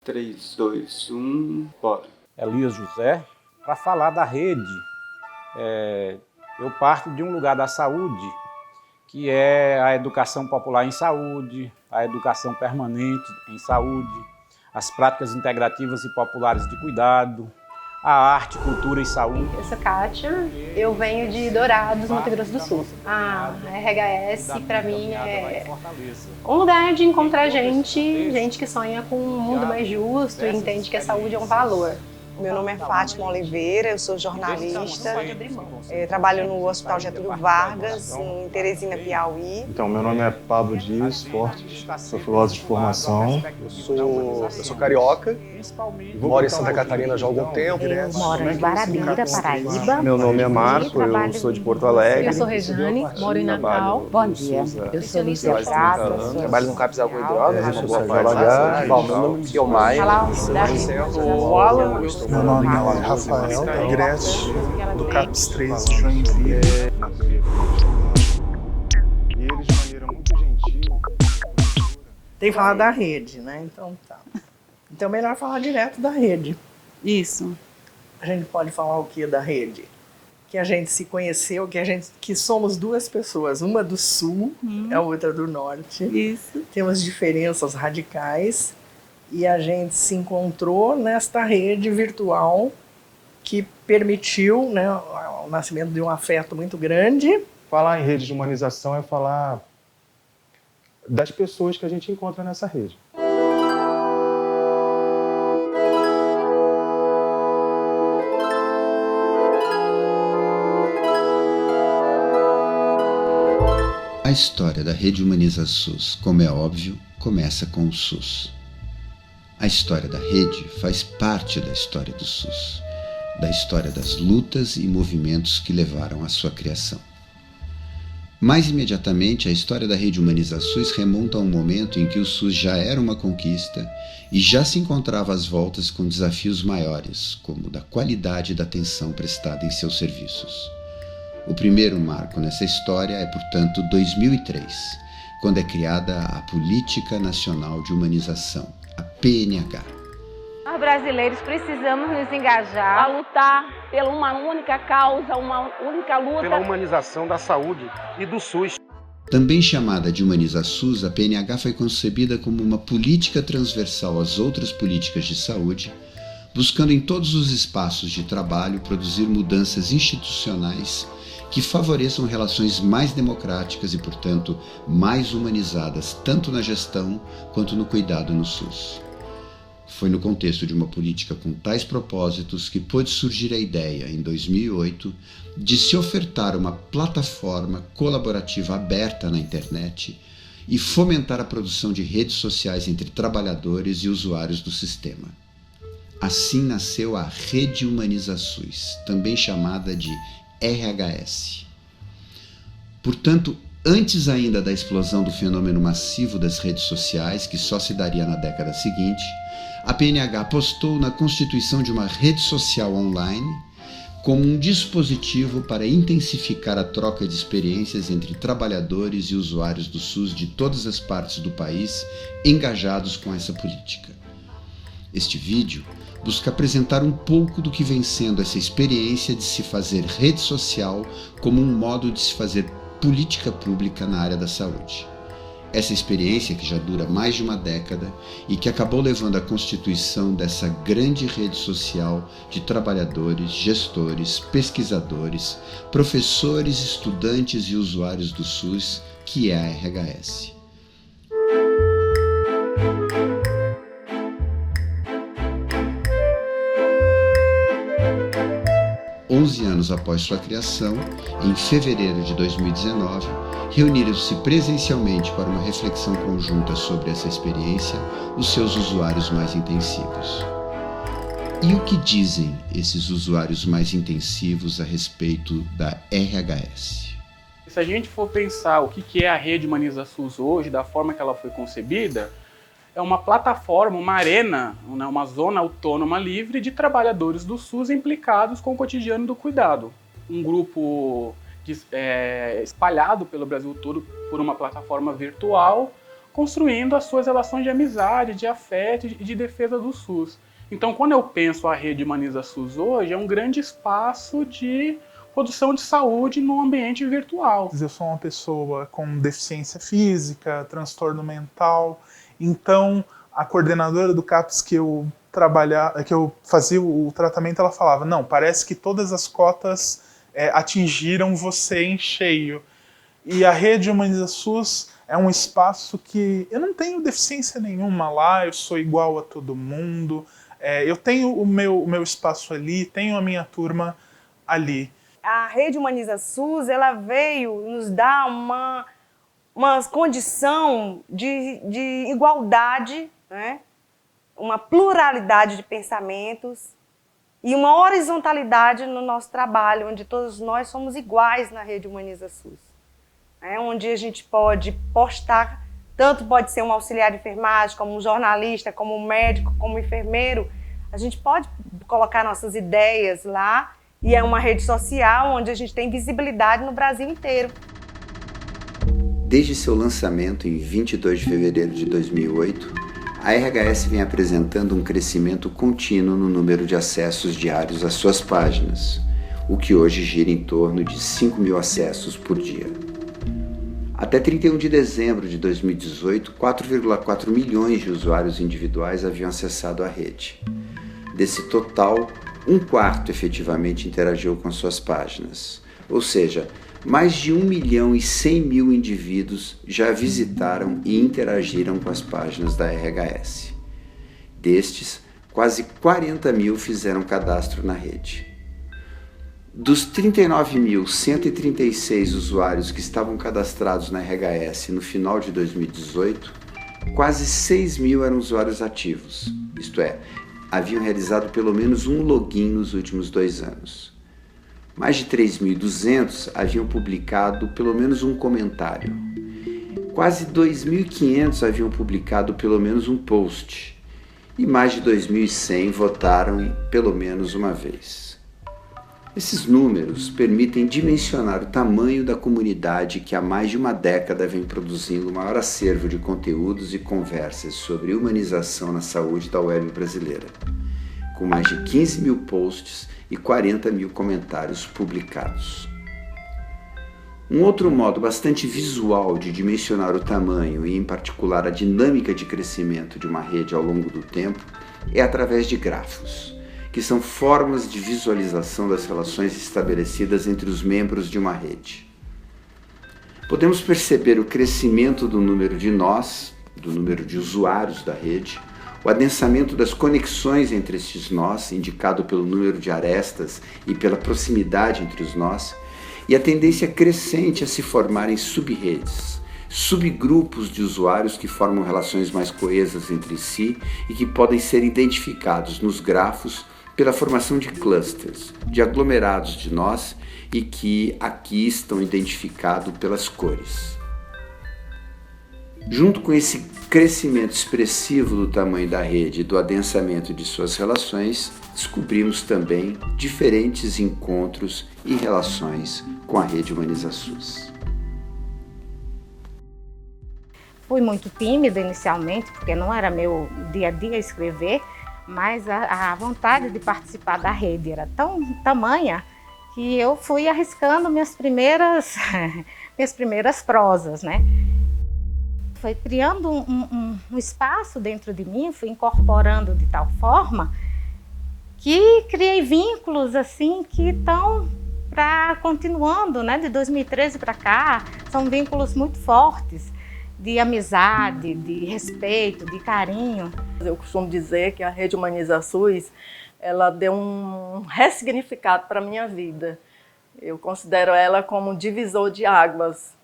3, 2, 1, bora. Elias José, para falar da rede. Eu parto de um lugar da saúde, que é a educação popular em saúde, a educação permanente em saúde, as práticas integrativas e populares de cuidado, a arte, cultura e saúde. Eu sou Kátia, eu venho de Dourados, Mato Grosso do Sul. A RHS, para mim, é um lugar de encontrar gente que sonha com um mundo mais justo e entende que a saúde é um valor. Meu nome é Fátima Oliveira, eu sou jornalista, trabalho no Hospital Getúlio Vargas, em Teresina, Piauí. Então, meu nome é Pablo Dias Fortes, sou filósofo de formação. Eu sou carioca, moro em Santa Catarina já há algum tempo. Eu moro em Guarabira, Paraíba. Meu nome é Marco, eu sou de Porto Alegre. Eu sou Rejane, moro em Natal. Bom dia, eu sou Lúcia Prata. Trabalho no CAPS Água e Drogas, uma boa parte. Meu nome é Maia, meu nome é Rafael Grécio, do CAPS 3 de Joinville. E eles, de maneira muito gentil... Tem que falar da rede, né? Então tá. Então é melhor falar direto da rede. Isso. A gente pode falar o que da rede? Que a gente se conheceu, que somos duas pessoas, uma do sul, a outra do norte. Isso. Temos diferenças radicais. E a gente se encontrou nesta rede virtual que permitiu, né, o nascimento de um afeto muito grande. Falar em rede de humanização é falar das pessoas que a gente encontra nessa rede. A história da Rede Humaniza SUS, como é óbvio, começa com o SUS. A história da rede faz parte da história do SUS, da história das lutas e movimentos que levaram à sua criação. Mais imediatamente, a história da Rede Humaniza SUS remonta a um momento em que o SUS já era uma conquista e já se encontrava às voltas com desafios maiores, como o da qualidade da atenção prestada em seus serviços. O primeiro marco nessa história é, portanto, 2003, quando é criada a Política Nacional de Humanização, a PNH. Nós brasileiros precisamos nos engajar a lutar pela uma única causa, uma única luta. Pela humanização da saúde e do SUS. Também chamada de Humaniza SUS, a PNH foi concebida como uma política transversal às outras políticas de saúde, buscando em todos os espaços de trabalho produzir mudanças institucionais que favoreçam relações mais democráticas e, portanto, mais humanizadas, tanto na gestão quanto no cuidado no SUS. Foi no contexto de uma política com tais propósitos que pôde surgir a ideia, em 2008, de se ofertar uma plataforma colaborativa aberta na internet e fomentar a produção de redes sociais entre trabalhadores e usuários do sistema. Assim nasceu a Rede Humaniza SUS, também chamada de RHS. Portanto, antes ainda da explosão do fenômeno massivo das redes sociais, que só se daria na década seguinte, a PNH apostou na constituição de uma rede social online como um dispositivo para intensificar a troca de experiências entre trabalhadores e usuários do SUS de todas as partes do país engajados com essa política. Este vídeo busca apresentar um pouco do que vem sendo essa experiência de se fazer rede social como um modo de se fazer política pública na área da saúde. Essa experiência, que já dura mais de uma década e que acabou levando à constituição dessa grande rede social de trabalhadores, gestores, pesquisadores, professores, estudantes e usuários do SUS, que é a RHS. Onze anos após sua criação, em fevereiro de 2019, reuniram-se presencialmente para uma reflexão conjunta sobre essa experiência os seus usuários mais intensivos. E o que dizem esses usuários mais intensivos a respeito da RHS? Se a gente for pensar o que é a Rede Humaniza SUS hoje, da forma que ela foi concebida, é uma plataforma, uma arena, uma zona autônoma livre de trabalhadores do SUS implicados com o cotidiano do cuidado. Um grupo espalhado pelo Brasil todo por uma plataforma virtual, construindo as suas relações de amizade, de afeto e de defesa do SUS. Então, quando eu penso a rede Humaniza SUS hoje, é um grande espaço de produção de saúde no ambiente virtual. Eu sou uma pessoa com deficiência física, transtorno mental, então a coordenadora do CAPS que eu fazia o tratamento, ela falava, não, parece que todas as cotas atingiram você em cheio. E a rede Humaniza SUS é um espaço que eu não tenho deficiência nenhuma lá, eu sou igual a todo mundo, eu tenho o meu espaço ali, tenho a minha turma ali. A rede Humaniza SUS, ela veio nos dar uma condição de igualdade, né? Uma pluralidade de pensamentos e uma horizontalidade no nosso trabalho, onde todos nós somos iguais na rede Humaniza SUS. Onde a gente pode postar, tanto pode ser um auxiliar de enfermagem, como um jornalista, como um médico, como um enfermeiro, a gente pode colocar nossas ideias lá. E é uma rede social onde a gente tem visibilidade no Brasil inteiro. Desde seu lançamento em 22 de fevereiro de 2008, a RHS vem apresentando um crescimento contínuo no número de acessos diários às suas páginas, o que hoje gira em torno de 5.000 acessos por dia. Até 31 de dezembro de 2018, 4,4 milhões de usuários individuais haviam acessado a rede. Desse total, 1/4 efetivamente interagiu com suas páginas, ou seja, mais de 1.100.000 indivíduos já visitaram e interagiram com as páginas da RHS. Destes, quase 40.000 fizeram cadastro na rede. Dos 39.136 usuários que estavam cadastrados na RHS no final de 2018, quase 6.000 eram usuários ativos, isto é, haviam realizado pelo menos um login nos últimos 2 anos. Mais de 3.200 haviam publicado pelo menos um comentário. Quase 2.500 haviam publicado pelo menos um post. E mais de 2.100 votaram pelo menos uma vez. Esses números permitem dimensionar o tamanho da comunidade que há mais de uma década vem produzindo o maior acervo de conteúdos e conversas sobre humanização na saúde da web brasileira, com mais de 15.000 posts e 40.000 comentários publicados. Um outro modo bastante visual de dimensionar o tamanho e, em particular, a dinâmica de crescimento de uma rede ao longo do tempo é através de grafos, que são formas de visualização das relações estabelecidas entre os membros de uma rede. Podemos perceber o crescimento do número de nós, do número de usuários da rede, o adensamento das conexões entre estes nós, indicado pelo número de arestas e pela proximidade entre os nós, e a tendência crescente a se formarem sub-redes, subgrupos de usuários que formam relações mais coesas entre si e que podem ser identificados nos grafos pela formação de clusters, de aglomerados de nós e que aqui estão identificados pelas cores. Junto com esse crescimento expressivo do tamanho da rede e do adensamento de suas relações, descobrimos também diferentes encontros e relações com a rede Humaniza SUS. Fui muito tímida inicialmente, porque não era meu dia a dia escrever, mas a vontade de participar da rede era tão tamanha que eu fui arriscando minhas primeiras prosas, né? Foi criando um espaço dentro de mim, fui incorporando de tal forma que criei vínculos assim que estão continuando, né? De 2013 para cá, são vínculos muito fortes de amizade, de respeito, de carinho. Eu costumo dizer que a rede Humaniza SUS, ela deu um ressignificado para a minha vida. Eu considero ela como um divisor de águas.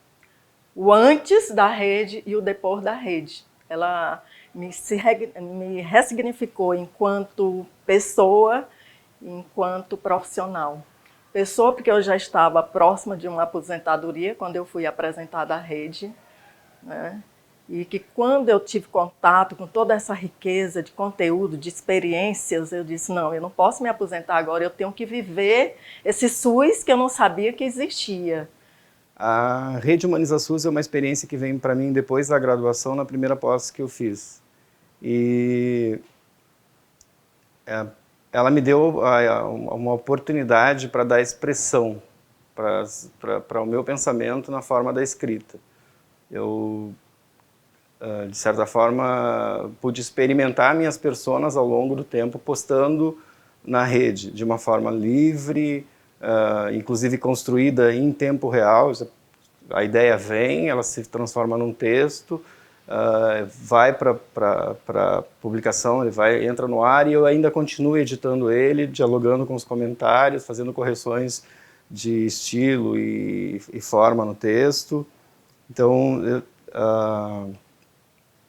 O antes da rede e o depois da rede. Ela me ressignificou enquanto pessoa, enquanto profissional. Pessoa porque eu já estava próxima de uma aposentadoria quando eu fui apresentada à rede, né? E que quando eu tive contato com toda essa riqueza de conteúdo, de experiências, eu disse, não, eu não posso me aposentar agora, eu tenho que viver esse SUS que eu não sabia que existia. A Rede Humaniza SUS é uma experiência que vem para mim depois da graduação, na primeira pós que eu fiz. E ela me deu uma oportunidade para dar expressão para o meu pensamento na forma da escrita. Eu, de certa forma, pude experimentar minhas personas ao longo do tempo, postando na rede, de uma forma livre, inclusive construída em tempo real. A ideia vem, ela se transforma num texto, vai para publicação, entra no ar e eu ainda continuo editando ele, dialogando com os comentários, fazendo correções de estilo e forma no texto. Então,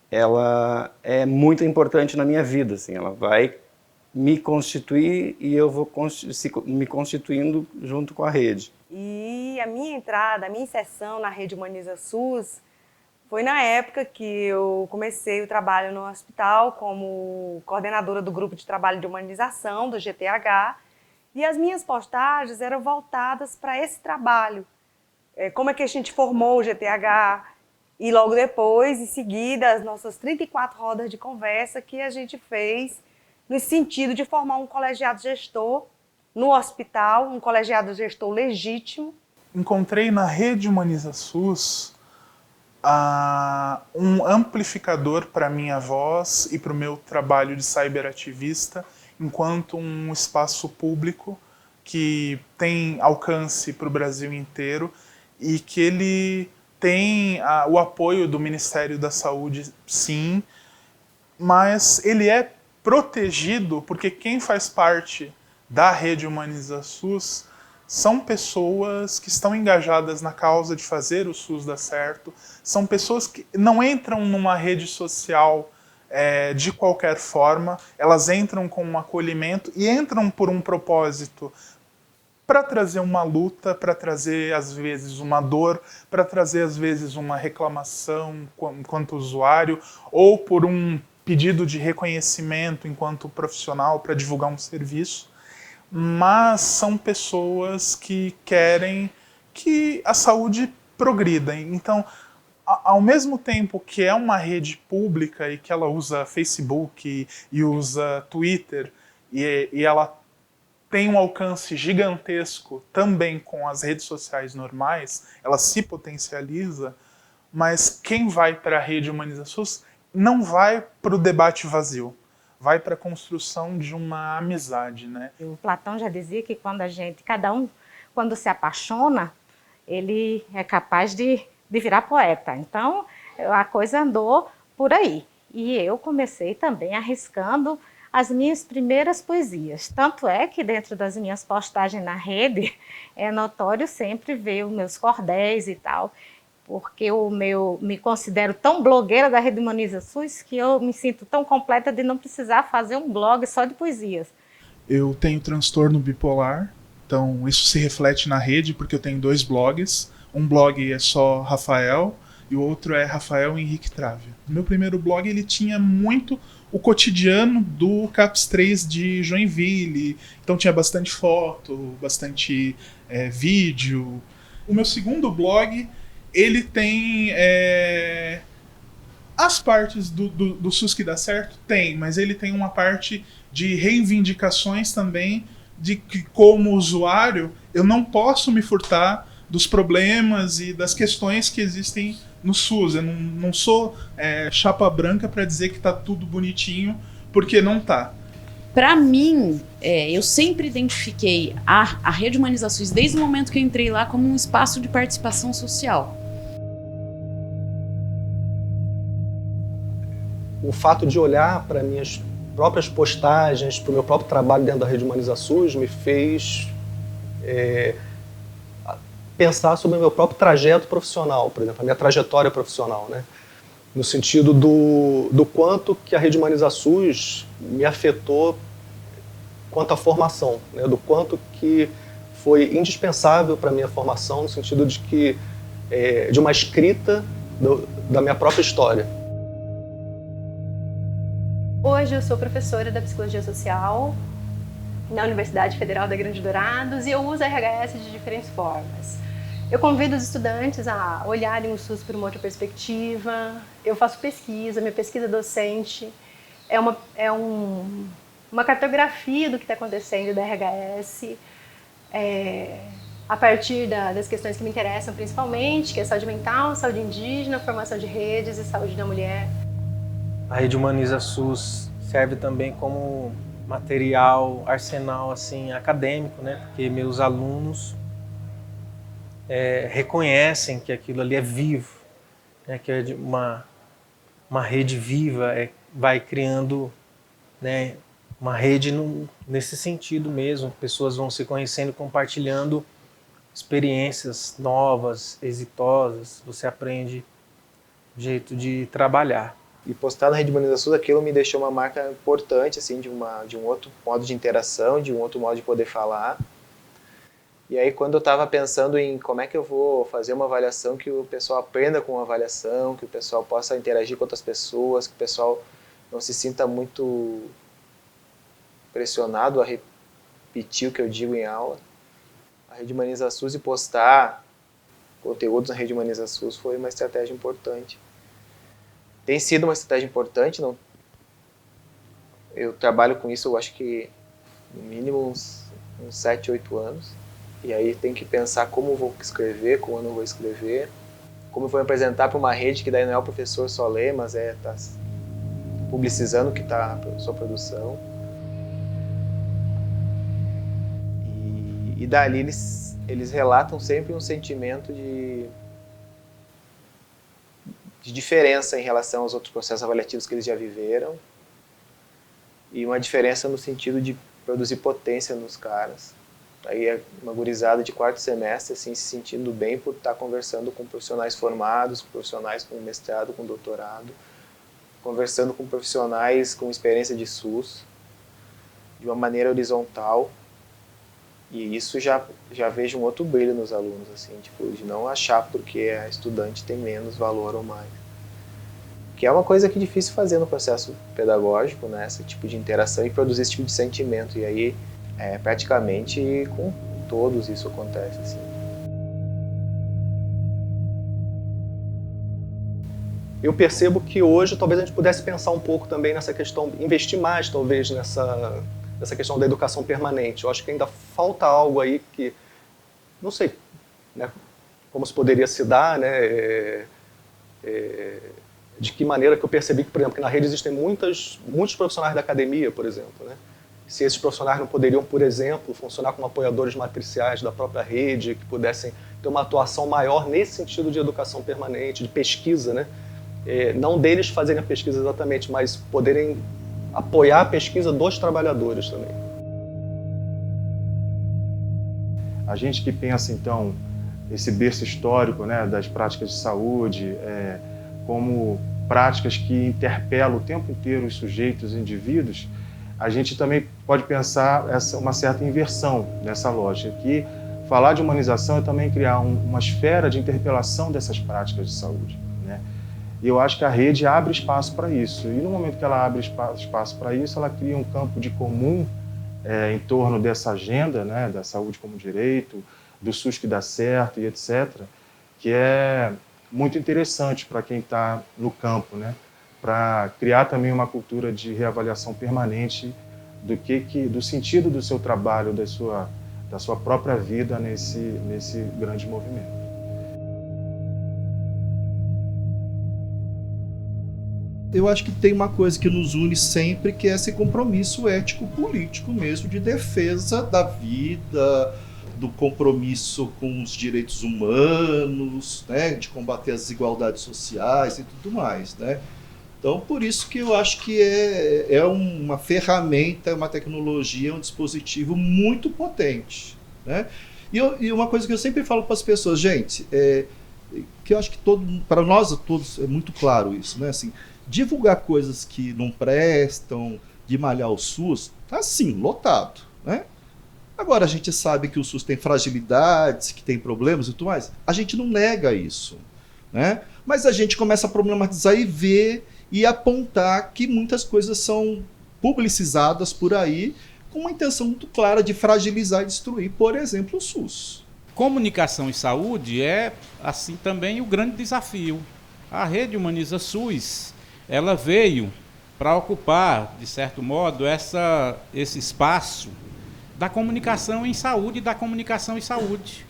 ela é muito importante na minha vida, assim, ela vai me constituir e eu vou me constituindo junto com a rede. E a minha entrada, a minha inserção na Rede Humaniza SUS foi na época que eu comecei o trabalho no hospital como coordenadora do grupo de trabalho de humanização do GTH, e as minhas postagens eram voltadas para esse trabalho. Como é que a gente formou o GTH, e logo depois, em seguida, as nossas 34 rodas de conversa que a gente fez no sentido de formar um colegiado gestor no hospital, um colegiado gestor legítimo. Encontrei na Rede Humaniza SUS um amplificador para a minha voz e para o meu trabalho de cyberativista, enquanto um espaço público que tem alcance para o Brasil inteiro e que ele tem o apoio do Ministério da Saúde, sim, mas ele é protegido porque quem faz parte da Rede Humaniza SUS são pessoas que estão engajadas na causa de fazer o SUS dar certo, são pessoas que não entram numa rede social de qualquer forma, elas entram com um acolhimento e entram por um propósito para trazer uma luta, para trazer às vezes uma dor, para trazer às vezes uma reclamação enquanto usuário, ou por um pedido de reconhecimento enquanto profissional para divulgar um serviço, mas são pessoas que querem que a saúde progrida. Então, ao mesmo tempo que é uma rede pública e que ela usa Facebook e usa Twitter e ela tem um alcance gigantesco também com as redes sociais normais, ela se potencializa, mas quem vai para a Rede Humaniza SUS não vai para o debate vazio, vai para a construção de uma amizade, né? O Platão já dizia que cada um, quando se apaixona, ele é capaz de virar poeta. Então, a coisa andou por aí. E eu comecei também arriscando as minhas primeiras poesias. Tanto é que dentro das minhas postagens na rede, é notório sempre ver os meus cordéis e tal, porque me considero tão blogueira da Rede Humaniza SUS que eu me sinto tão completa de não precisar fazer um blog só de poesias. Eu tenho transtorno bipolar, então isso se reflete na rede porque eu tenho 2 blogs. Um blog é só Rafael e o outro é Rafael Henrique Trávia. O meu primeiro blog ele tinha muito o cotidiano do CAPS 3 de Joinville, então tinha bastante foto, bastante vídeo. O meu segundo blog ele tem as partes do SUS que dá certo, tem, mas ele tem uma parte de reivindicações também, de que como usuário eu não posso me furtar dos problemas e das questões que existem no SUS. Eu não sou chapa branca para dizer que está tudo bonitinho, porque não está. Para mim, eu sempre identifiquei a Rede Humaniza SUS, desde o momento que eu entrei lá, como um espaço de participação social. O fato de olhar para minhas próprias postagens, para o meu próprio trabalho dentro da Rede Humaniza SUS, me fez pensar sobre o meu próprio trajeto profissional, por exemplo, a minha trajetória profissional, né? No sentido do quanto que a Rede Humaniza SUS me afetou quanto à formação, né? Do quanto que foi indispensável para a minha formação, no sentido de que de uma escrita da minha própria história. Hoje eu sou professora da Psicologia Social na Universidade Federal da Grande Dourados e eu uso a RHS de diferentes formas. Eu convido os estudantes a olharem o SUS por uma outra perspectiva. Eu faço pesquisa, minha pesquisa docente é uma cartografia do que está acontecendo da RHS, a partir das questões que me interessam principalmente, que é saúde mental, saúde indígena, formação de redes e saúde da mulher. A Rede Humaniza SUS serve também como material, arsenal assim, acadêmico, né? Porque meus alunos reconhecem que aquilo ali é vivo, né? Que é uma rede viva, vai criando, né, uma rede nesse sentido mesmo. Pessoas vão se conhecendo, compartilhando experiências novas, exitosas. Você aprende o jeito de trabalhar. E postar na Rede Humaniza SUS, aquilo me deixou uma marca importante, assim, de um outro modo de interação, de um outro modo de poder falar. E aí, quando eu estava pensando em como é que eu vou fazer uma avaliação, que o pessoal aprenda com a avaliação, que o pessoal possa interagir com outras pessoas, que o pessoal não se sinta muito pressionado a repetir o que eu digo em aula, a Rede Humaniza SUS e postar conteúdos na Rede Humaniza SUS foi uma estratégia importante. Tem sido uma estratégia importante, não? Eu trabalho com isso, eu acho que no mínimo uns 7, 8 anos. E aí tem que pensar como eu vou escrever, como eu não vou escrever, como eu vou me apresentar para uma rede que daí não é o professor só lê, mas tá publicizando o que está a sua produção. E dali eles relatam sempre um sentimento de diferença em relação aos outros processos avaliativos que eles já viveram, e uma diferença no sentido de produzir potência nos caras. Aí é uma gurizada de 4º semestre, assim, se sentindo bem por estar conversando com profissionais formados, com profissionais com mestrado, com doutorado, conversando com profissionais com experiência de SUS, de uma maneira horizontal. E isso já vejo um outro brilho nos alunos, assim, tipo, de não achar porque a estudante tem menos valor ou mais. Que é uma coisa que é difícil fazer no processo pedagógico, né, esse tipo de interação e produzir esse tipo de sentimento. E aí, praticamente com todos isso acontece, assim. Eu percebo que hoje talvez a gente pudesse pensar um pouco também nessa questão, investir mais talvez nessa questão da educação permanente. Eu acho que ainda falta algo aí que, não sei, né, como se poderia se dar, né, de que maneira que eu percebi que, por exemplo, que na rede existem muitos profissionais da academia, por exemplo, né? Se esses profissionais não poderiam, por exemplo, funcionar como apoiadores matriciais da própria rede, que pudessem ter uma atuação maior nesse sentido de educação permanente, de pesquisa, né? Não deles fazerem a pesquisa exatamente, mas poderem apoiar a pesquisa dos trabalhadores também. A gente que pensa, então, esse berço histórico, né, das práticas de saúde, como práticas que interpelam o tempo inteiro os sujeitos, os indivíduos, a gente também pode pensar uma certa inversão nessa lógica, que falar de humanização é também criar uma esfera de interpelação dessas práticas de saúde, né? E eu acho que a rede abre espaço para isso. E no momento que ela abre espaço para isso, ela cria um campo de comum em torno dessa agenda, né, da saúde como direito, do SUS que dá certo e etc., que é muito interessante para quem está no campo, né, para criar também uma cultura de reavaliação permanente do sentido do seu trabalho, da sua própria vida nesse grande movimento. Eu acho que tem uma coisa que nos une sempre, que é esse compromisso ético-político mesmo, de defesa da vida, do compromisso com os direitos humanos, né, de combater as desigualdades sociais e tudo mais, né? Então, por isso que eu acho que é uma ferramenta, uma tecnologia, um dispositivo muito potente, né? E uma coisa que eu sempre falo para as pessoas, gente, que eu acho que para nós todos é muito claro isso, né? Assim, divulgar coisas que não prestam, de malhar o SUS, tá assim, lotado, né? Agora, a gente sabe que o SUS tem fragilidades, que tem problemas e tudo mais. A gente não nega isso, né? Mas a gente começa a problematizar e ver e apontar que muitas coisas são publicizadas por aí com uma intenção muito clara de fragilizar e destruir, por exemplo, o SUS. comunicação e saúde é, assim, também o grande desafio. A Rede Humaniza SUS, ela veio para ocupar, de certo modo, esse espaço da comunicação em saúde e da comunicação em saúde.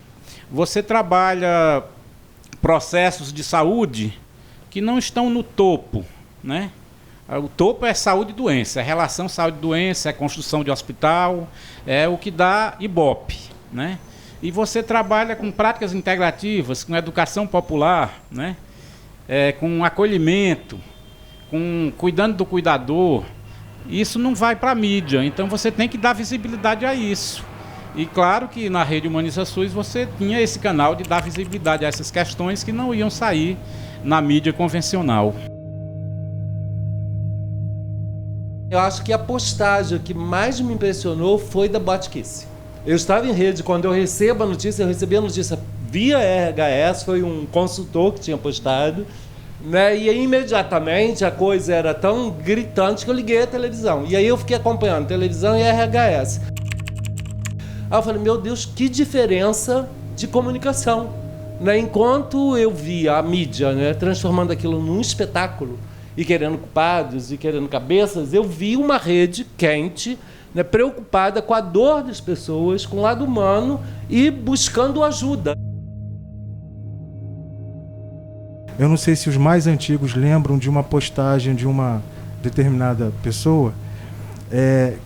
Você trabalha processos de saúde que não estão no topo, né? O topo é saúde e doença, é relação saúde-doença, é construção de hospital, é o que dá Ibope, né? E você trabalha com práticas integrativas, com educação popular, né? Com acolhimento, com cuidando do cuidador. Isso não vai para a mídia, então você tem que dar visibilidade a isso. E claro que na Rede Humaniza SUS você tinha esse canal de dar visibilidade a essas questões que não iam sair na mídia convencional. Eu acho que a postagem que mais me impressionou foi da Botkiss. Eu estava em rede, quando eu recebo a notícia, eu recebi a notícia via RHS, foi um consultor que tinha postado, né? E aí, imediatamente a coisa era tão gritante que eu liguei a televisão. E aí eu fiquei acompanhando televisão e RHS. Aí eu falei, meu Deus, que diferença de comunicação, né? Enquanto eu via a mídia, né, transformando aquilo num espetáculo e querendo culpados e querendo cabeças, eu vi uma rede quente, né, preocupada com a dor das pessoas, com o lado humano e buscando ajuda. Eu não sei se os mais antigos lembram de uma postagem de uma determinada pessoa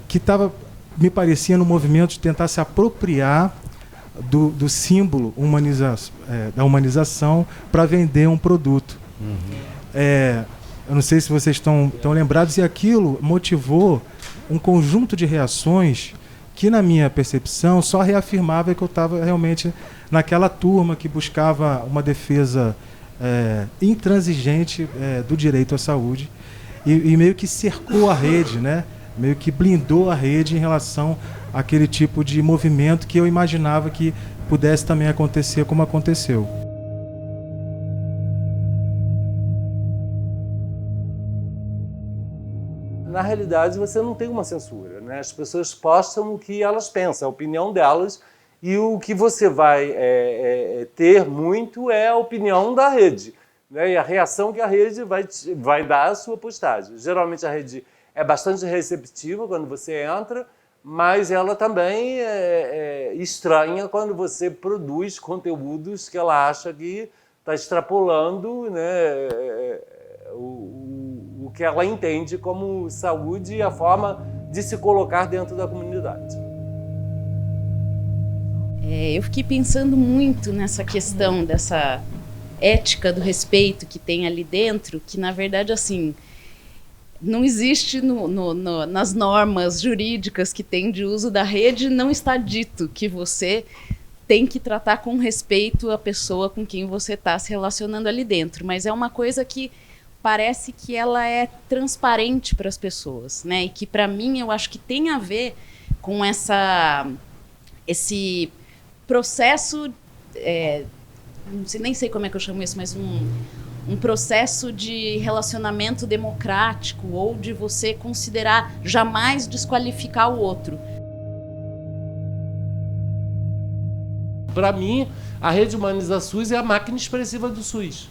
que estava, me parecia, no movimento de tentar se apropriar do símbolo da humanização para vender um produto. Eu não sei se vocês estão lembrados, e aquilo motivou um conjunto de reações que, na minha percepção, só reafirmava que eu estava realmente naquela turma que buscava uma defesa intransigente do direito à saúde e meio que cercou a rede, né? Meio que blindou a rede em relação àquele tipo de movimento que eu imaginava que pudesse também acontecer como aconteceu. Na realidade, você não tem uma censura, né? As pessoas postam o que elas pensam, a opinião delas, e o que você vai ter muito é a opinião da rede, né? E a reação que a rede vai dar à sua postagem. Geralmente a rede é bastante receptiva quando você entra, mas ela também estranha quando você produz conteúdos que ela acha que está extrapolando, né, o que ela entende como saúde e a forma de se colocar dentro da comunidade. Eu fiquei pensando muito nessa questão dessa ética do respeito que tem ali dentro, que na verdade, assim, não existe nas normas jurídicas que tem de uso da rede, não está dito que você tem que tratar com respeito a pessoa com quem você está se relacionando ali dentro, mas é uma coisa que parece que ela é transparente para as pessoas, né? E que para mim eu acho que tem a ver com esse processo, nem sei como é que eu chamo isso, mas um processo de relacionamento democrático ou de você considerar jamais desqualificar o outro. Para mim, a Rede Humaniza SUS é a máquina expressiva do SUS.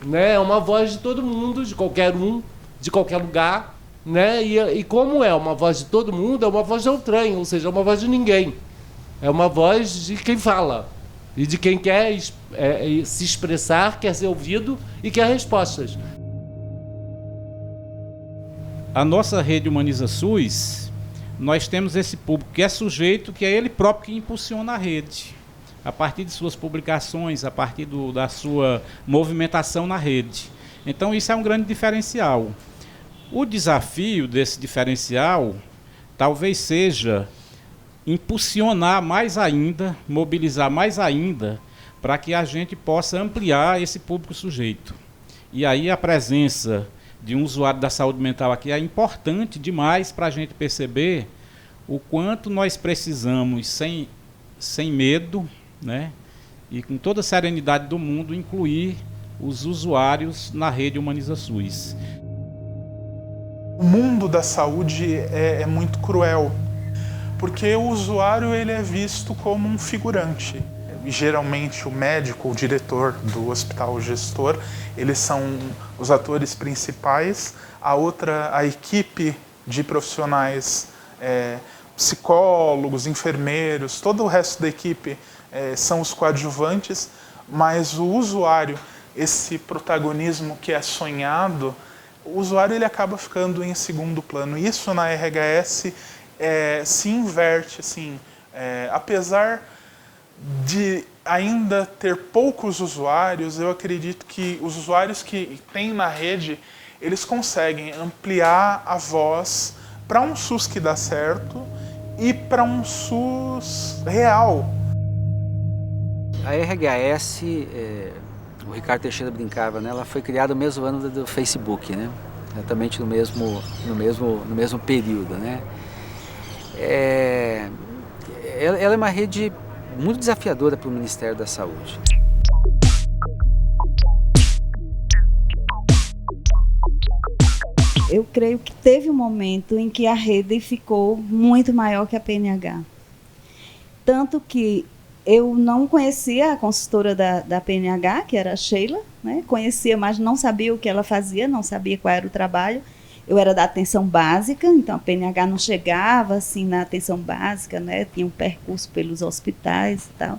Né? É uma voz de todo mundo, de qualquer um, de qualquer lugar. Né? E como é uma voz de todo mundo, é uma voz de outrem, ou seja, é uma voz de ninguém. É uma voz de quem fala e de quem quer se expressar, quer ser ouvido e quer respostas. A nossa Rede Humaniza SUS, nós temos esse público que é sujeito, que é ele próprio que impulsiona a rede, a partir de suas publicações, a partir da sua movimentação na rede. Então isso é um grande diferencial. O desafio desse diferencial talvez seja impulsionar mais ainda, mobilizar mais ainda, para que a gente possa ampliar esse público sujeito. E aí a presença de um usuário da saúde mental aqui é importante demais para a gente perceber o quanto nós precisamos, sem medo, né, e com toda a serenidade do mundo, incluir os usuários na Rede Humaniza SUS. O mundo da saúde é muito cruel, porque o usuário ele é visto como um figurante. geralmente o médico, o diretor do hospital, o gestor, eles são os atores principais. A equipe de profissionais, psicólogos, enfermeiros, todo o resto da equipe são os coadjuvantes, mas o usuário, esse protagonismo que é sonhado, o usuário ele acaba ficando em segundo plano. Isso na RHS se inverte, assim, apesar de ainda ter poucos usuários, eu acredito que os usuários que tem na rede, eles conseguem ampliar a voz para um SUS que dá certo e para um SUS real. A RHS, o Ricardo Teixeira brincava, né? Ela foi criada no mesmo ano do Facebook, né? Exatamente no mesmo período, né? Ela é uma rede muito desafiadora para o Ministério da Saúde. Eu creio que teve um momento em que a rede ficou muito maior que a PNH. Tanto que eu não conhecia a consultora da PNH, que era a Sheila, né? Conhecia, mas não sabia o que ela fazia, não sabia qual era o trabalho. Eu era da atenção básica, então a PNH não chegava assim na atenção básica, né? Tinha um percurso pelos hospitais e tal.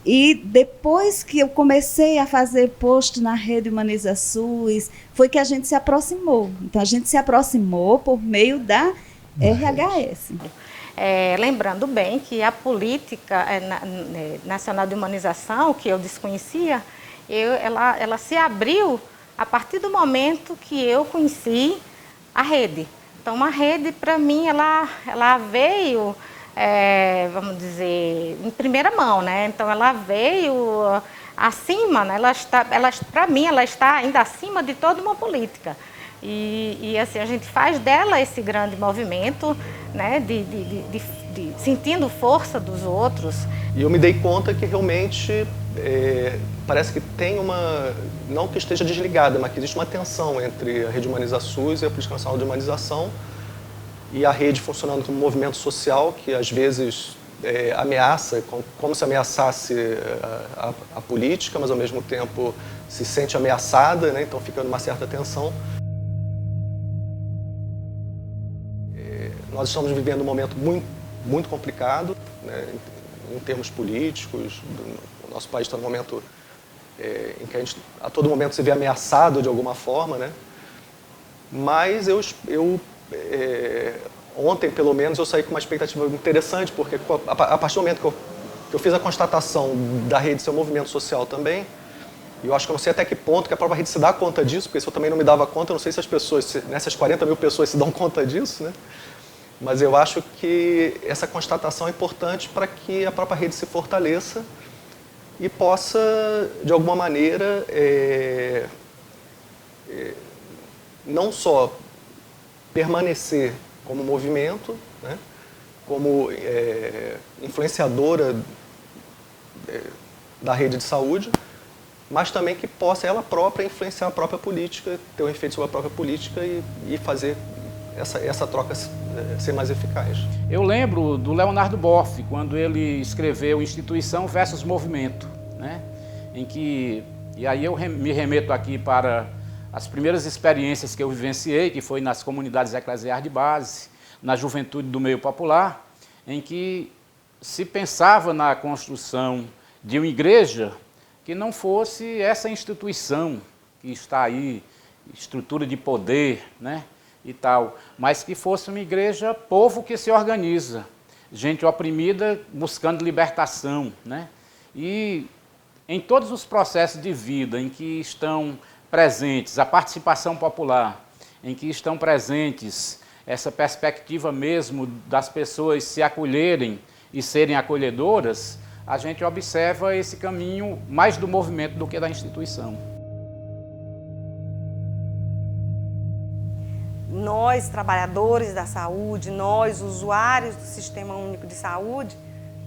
E depois que eu comecei a fazer post na Rede Humaniza SUS, foi que a gente se aproximou. Então a gente se aproximou por meio da RHS. Lembrando bem que a política nacional de humanização, que eu desconhecia, ela se abriu a partir do momento que eu conheci a rede. Então, a rede, para mim, ela veio, vamos dizer, em primeira mão, né? Então, ela veio acima, né? Para mim, ela está ainda acima de toda uma política. E assim, a gente faz dela esse grande movimento, né? Sentindo força dos outros. E eu me dei conta que realmente parece que tem uma, não que esteja desligada, mas que existe uma tensão entre a Rede Humaniza SUS e a Política Nacional de Humanização, e a rede funcionando como um movimento social que às vezes ameaça, como se ameaçasse a política, mas ao mesmo tempo se sente ameaçada, né? Então fica numa certa tensão. Nós estamos vivendo um momento muito complicado, né, em termos políticos. O nosso país está num momento em que a gente a todo momento se vê ameaçado de alguma forma, né? Mas ontem, pelo menos, eu saí com uma expectativa interessante, porque a partir do momento que eu fiz a constatação da rede ser um movimento social também, e eu acho que eu não sei até que ponto que a própria rede se dá conta disso, porque se eu também não me dava conta, eu não sei se as pessoas, nessas 40 mil pessoas se dão conta disso, né? Mas eu acho que essa constatação é importante para que a própria rede se fortaleça e possa, de alguma maneira, não só permanecer como movimento, né, como influenciadora da rede de saúde, mas também que possa ela própria influenciar a própria política, ter um efeito sobre a própria política e fazer essa troca ser mais eficaz. Eu lembro do Leonardo Boff, quando ele escreveu Instituição versus Movimento, né? E aí eu me remeto aqui para as primeiras experiências que eu vivenciei, que foi nas comunidades eclesiais de base, na juventude do meio popular, em que se pensava na construção de uma igreja que não fosse essa instituição que está aí, estrutura de poder, né? E tal, mas que fosse uma igreja, povo que se organiza, gente oprimida buscando libertação, né? E em todos os processos de vida em que estão presentes a participação popular, em que estão presentes essa perspectiva mesmo das pessoas se acolherem e serem acolhedoras, a gente observa esse caminho mais do movimento do que da instituição. Nós, trabalhadores da saúde, nós, usuários do Sistema Único de Saúde,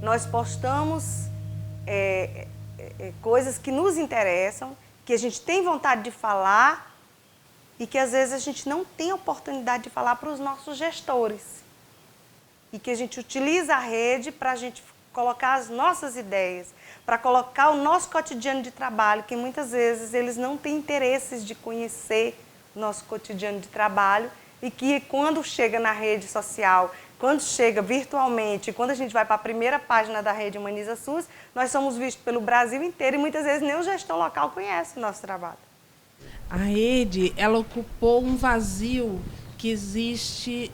nós postamos coisas que nos interessam, que a gente tem vontade de falar e que às vezes a gente não tem oportunidade de falar para os nossos gestores. E que a gente utiliza a rede para a gente colocar as nossas ideias, para colocar o nosso cotidiano de trabalho, que muitas vezes eles não têm interesses de conhecer nosso cotidiano de trabalho e que quando chega na rede social, quando chega virtualmente, quando a gente vai para a primeira página da Rede Humaniza SUS, nós somos vistos pelo Brasil inteiro e muitas vezes nem o gestor local conhece o nosso trabalho. A rede, ela ocupou um vazio que existe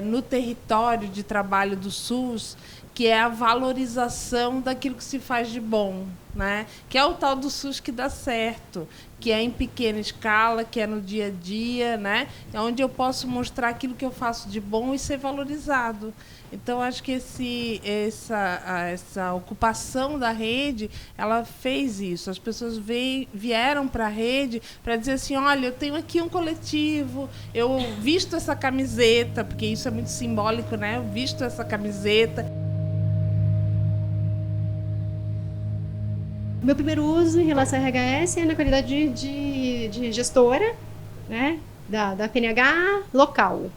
no território de trabalho do SUS, que é a valorização daquilo que se faz de bom, né? Que é o tal do SUS que dá certo, que é em pequena escala, que é no dia a dia, né? É onde eu posso mostrar aquilo que eu faço de bom e ser valorizado. Então, acho que essa ocupação da rede, ela fez isso. As pessoas vieram para a rede para dizer assim, olha, eu tenho aqui um coletivo, eu visto essa camiseta, porque isso é muito simbólico, né? Eu visto essa camiseta. Meu primeiro uso em relação à RHS é na qualidade de gestora, né, da PNH local.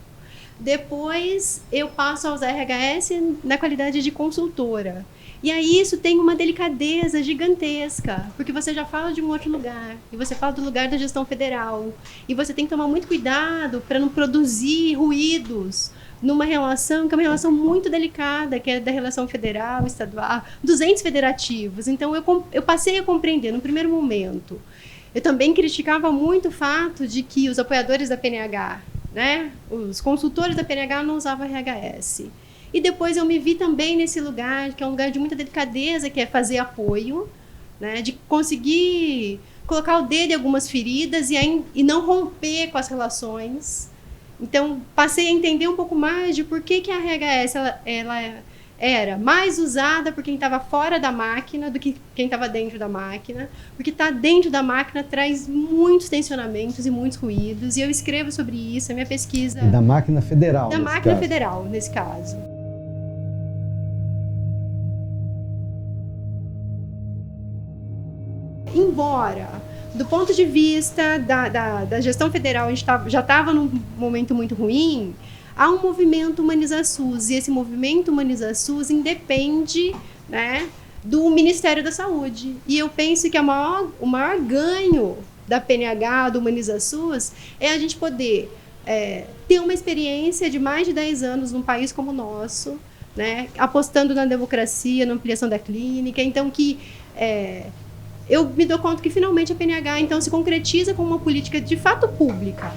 Depois eu passo a usar RHS na qualidade de consultora. E aí isso tem uma delicadeza gigantesca, porque você já fala de um outro lugar, e você fala do lugar da gestão federal, e você tem que tomar muito cuidado para não produzir ruídos numa relação que é uma relação muito delicada, que é da relação federal, estadual, dos entes federativos. Então eu passei a compreender no primeiro momento. Eu também criticava muito o fato de que os apoiadores da PNH, né, os consultores da PNH não usavam RHS. E depois eu me vi também nesse lugar, que é um lugar de muita delicadeza, que é fazer apoio, né, de conseguir colocar o dedo em algumas feridas e não romper com as relações. Então, passei a entender um pouco mais de por que a RHS ela era mais usada por quem estava fora da máquina do que quem estava dentro da máquina, porque estar dentro da máquina traz muitos tensionamentos e muitos ruídos, e eu escrevo sobre isso, a minha pesquisa... Da máquina federal, Da máquina federal, nesse caso. Embora, do ponto de vista da gestão federal, a gente já estava num momento muito ruim, há um movimento Humaniza SUS, e esse movimento Humaniza SUS independe, né, do Ministério da Saúde. E eu penso que o maior ganho da PNH, do Humaniza SUS, é a gente poder ter uma experiência de mais de 10 anos num país como o nosso, né, apostando na democracia, na ampliação da clínica. Então, eu me dou conta que finalmente a PNH então se concretiza como uma política de fato pública.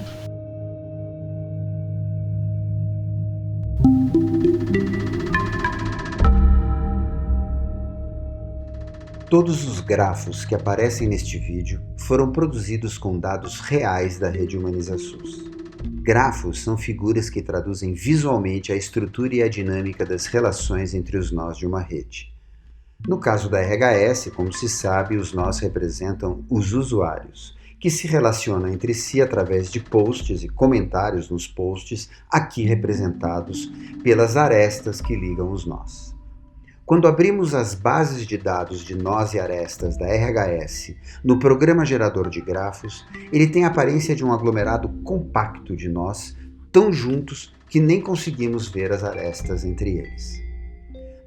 Todos os grafos que aparecem neste vídeo foram produzidos com dados reais da Rede Humaniza SUS. Grafos são figuras que traduzem visualmente a estrutura e a dinâmica das relações entre os nós de uma rede. No caso da RHS, como se sabe, os nós representam os usuários, que se relacionam entre si através de posts e comentários nos posts, aqui representados pelas arestas que ligam os nós. Quando abrimos as bases de dados de nós e arestas da RHS no programa gerador de grafos, ele tem a aparência de um aglomerado compacto de nós, tão juntos que nem conseguimos ver as arestas entre eles.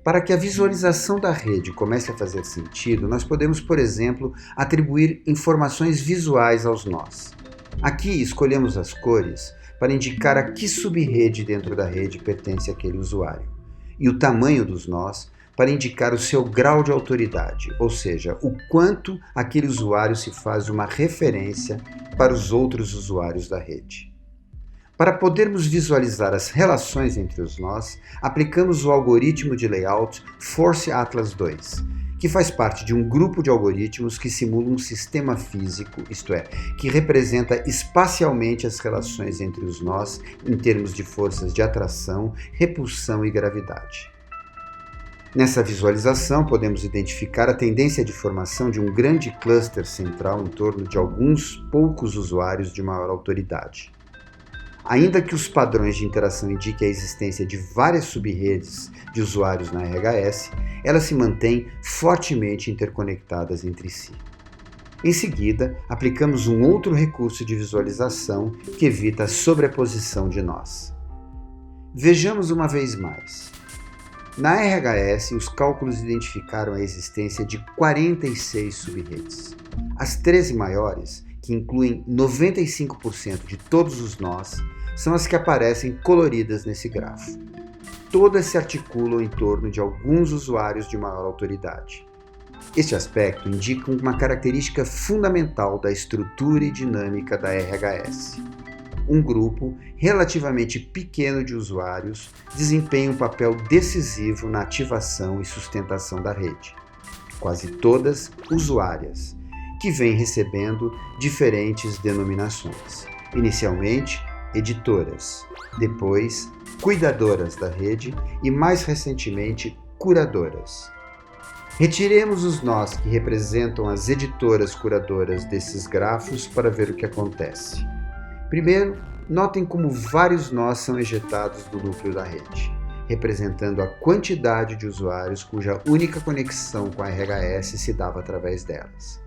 Para que a visualização da rede comece a fazer sentido, nós podemos, por exemplo, atribuir informações visuais aos nós. Aqui escolhemos as cores para indicar a que subrede dentro da rede pertence aquele usuário, e o tamanho dos nós para indicar o seu grau de autoridade, ou seja, o quanto aquele usuário se faz uma referência para os outros usuários da rede. Para podermos visualizar as relações entre os nós, aplicamos o algoritmo de layout Force Atlas 2, que faz parte de um grupo de algoritmos que simula um sistema físico, isto é, que representa espacialmente as relações entre os nós em termos de forças de atração, repulsão e gravidade. Nessa visualização, podemos identificar a tendência de formação de um grande cluster central em torno de alguns poucos usuários de maior autoridade. Ainda que os padrões de interação indiquem a existência de várias subredes de usuários na RHS, elas se mantêm fortemente interconectadas entre si. Em seguida, aplicamos um outro recurso de visualização que evita a sobreposição de nós. Vejamos uma vez mais. Na RHS, os cálculos identificaram a existência de 46 sub-redes. As 13 maiores, que incluem 95% de todos os nós, são as que aparecem coloridas nesse grafo. Todas se articulam em torno de alguns usuários de maior autoridade. Este aspecto indica uma característica fundamental da estrutura e dinâmica da RHS. Um grupo relativamente pequeno de usuários desempenha um papel decisivo na ativação e sustentação da rede. Quase todas usuárias, que vêm recebendo diferentes denominações. Inicialmente, editoras, depois, cuidadoras da rede e, mais recentemente, curadoras. Retiremos os nós que representam as editoras curadoras desses grafos para ver o que acontece. Primeiro, notem como vários nós são ejetados do núcleo da rede, representando a quantidade de usuários cuja única conexão com a RHS se dava através delas.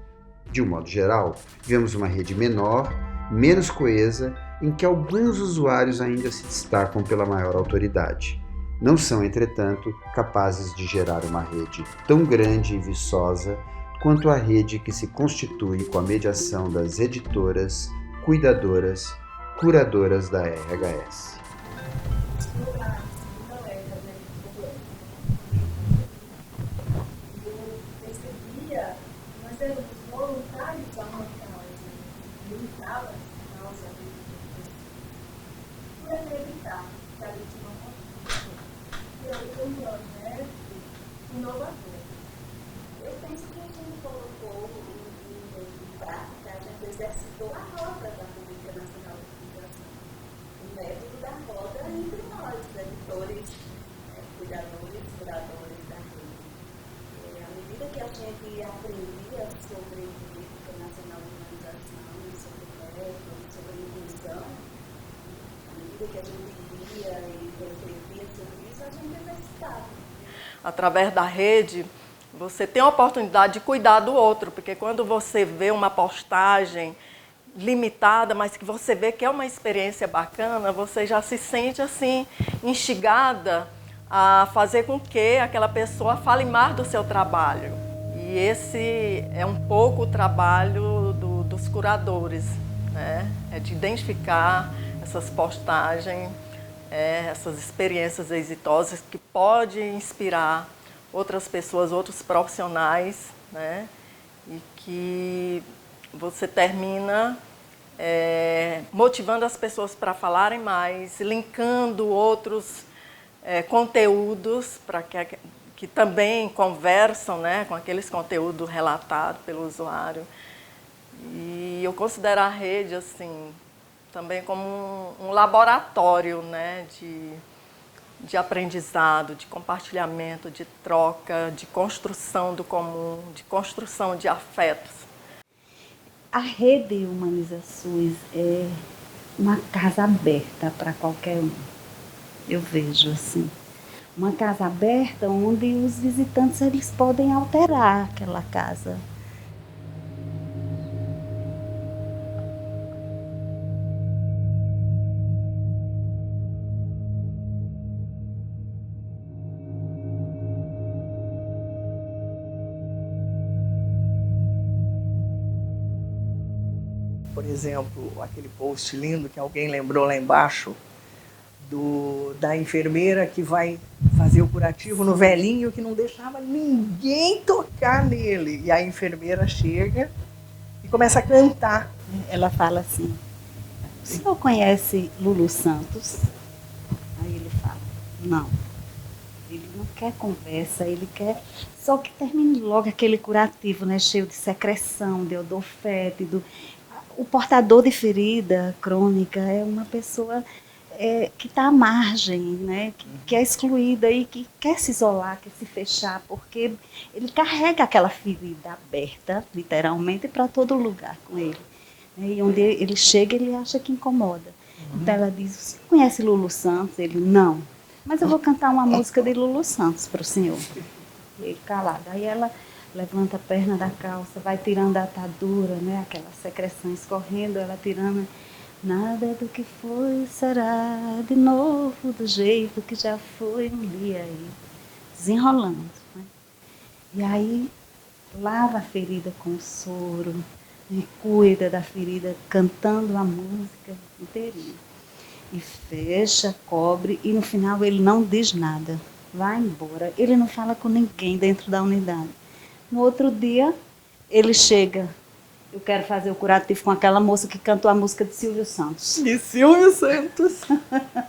De um modo geral, vemos uma rede menor, menos coesa, em que alguns usuários ainda se destacam pela maior autoridade. Não são, entretanto, capazes de gerar uma rede tão grande e viçosa quanto a rede que se constitui com a mediação das editoras, cuidadoras, curadoras da RHS. Através da rede, você tem a oportunidade de cuidar do outro, porque quando você vê uma postagem limitada, mas que você vê que é uma experiência bacana, você já se sente assim instigada a fazer com que aquela pessoa fale mais do seu trabalho. E esse é um pouco o trabalho dos curadores, né? É de identificar essas postagens, essas experiências exitosas que podem inspirar outras pessoas, outros profissionais, né? E que você termina motivando as pessoas para falarem mais, linkando outros conteúdos para que também conversam, né, com aqueles conteúdos relatados pelo usuário. E eu considero a rede assim também como um laboratório, né, de aprendizado, de compartilhamento, de troca, de construção do comum, de construção de afetos. A rede Humaniza SUS é uma casa aberta para qualquer um. Eu vejo assim. Uma casa aberta onde os visitantes eles podem alterar aquela casa. Por exemplo, aquele post lindo que alguém lembrou lá embaixo, da enfermeira que vai fazer o curativo no velhinho que não deixava ninguém tocar nele. E a enfermeira chega e começa a cantar. Ela fala assim: o senhor conhece Lulu Santos? Aí ele fala: não. Ele não quer conversa, ele quer só que termine logo aquele curativo, né, cheio de secreção, de odor fétido. O portador de ferida crônica é uma pessoa que está à margem, né? Que é excluída e que quer se isolar, quer se fechar, porque ele carrega aquela ferida aberta, literalmente, para todo lugar com ele. E onde ele chega, ele acha que incomoda. Então ela diz: você conhece Lulu Santos? Ele: não, mas eu vou cantar uma música de Lulu Santos para o senhor. Ele calado. Aí ela levanta a perna da calça, vai tirando a atadura, né? Aquela secreção escorrendo, ela tirando. Nada do que foi será de novo do jeito que já foi um dia aí. desenrolando. Né? E aí lava a ferida com soro, e cuida da ferida cantando a música inteirinha. E fecha, cobre, e no final ele não diz nada. Vai embora. Ele não fala com ninguém dentro da unidade. No outro dia, ele chega. Eu quero fazer o curativo com aquela moça que cantou a música de Silvio Santos. De Silvio Santos.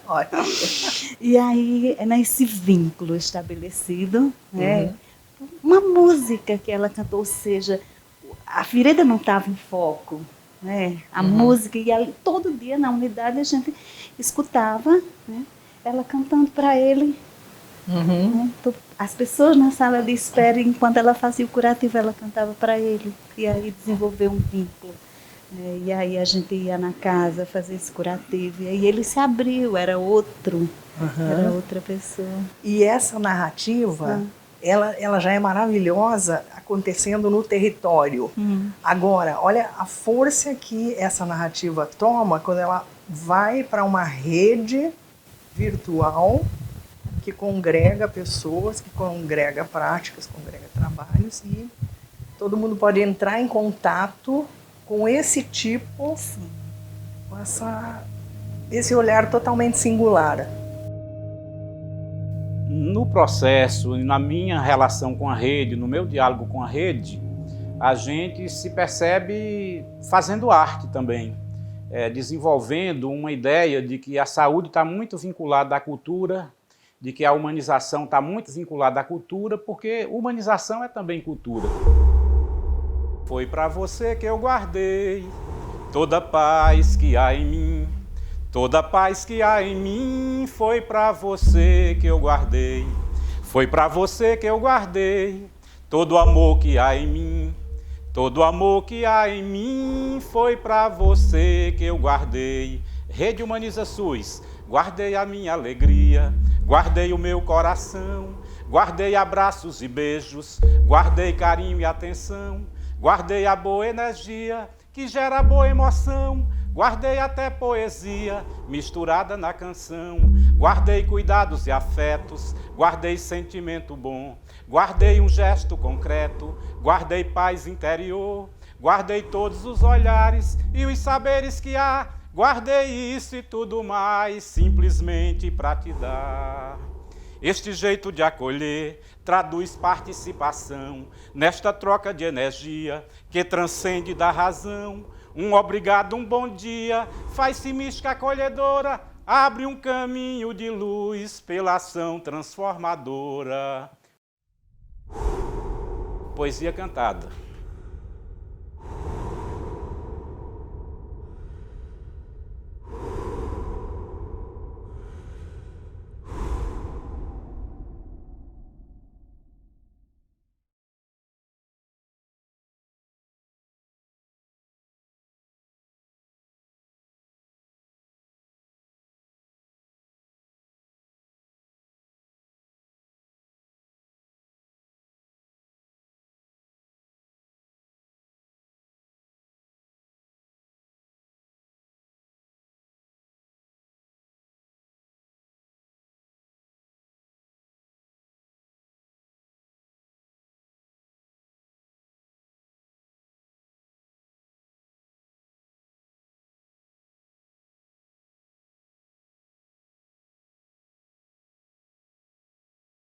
Ótimo. E aí, é nesse vínculo estabelecido, né? Uma música que ela cantou, ou seja, a ferida não estava em foco, né? A música, e ela, todo dia na unidade a gente escutava, né? Ela cantando para ele. Né? As pessoas na sala de espera, enquanto ela fazia o curativo, ela cantava para ele. E aí desenvolveu um vínculo. Né? E aí a gente ia na casa fazer esse curativo. E aí ele se abriu, era outro, era outra pessoa. E essa narrativa, ela já é maravilhosa acontecendo no território. Agora, olha a força que essa narrativa toma quando ela vai para uma rede virtual que congrega pessoas, que congrega práticas, congrega trabalhos, e todo mundo pode entrar em contato com esse tipo, com esse olhar totalmente singular. No processo, na minha relação com a rede, no meu diálogo com a rede, a gente se percebe fazendo arte também, desenvolvendo uma ideia de que a saúde está muito vinculada à cultura, de que a humanização está muito vinculada à cultura, porque humanização é também cultura. Foi para você que eu guardei toda a paz que há em mim. Toda a paz que há em mim foi para você que eu guardei. Foi para você que eu guardei todo o amor que há em mim. Todo o amor que há em mim foi para você que eu guardei. Rede Humaniza SUS, guardei a minha alegria, guardei o meu coração, guardei abraços e beijos, guardei carinho e atenção, guardei a boa energia que gera boa emoção, guardei até poesia misturada na canção, guardei cuidados e afetos, guardei sentimento bom, guardei um gesto concreto, guardei paz interior, guardei todos os olhares e os saberes que há, guardei isso e tudo mais simplesmente para te dar. Este jeito de acolher traduz participação nesta troca de energia que transcende da razão. Um obrigado, um bom dia, faz-se mística acolhedora, abre um caminho de luz pela ação transformadora. Poesia cantada.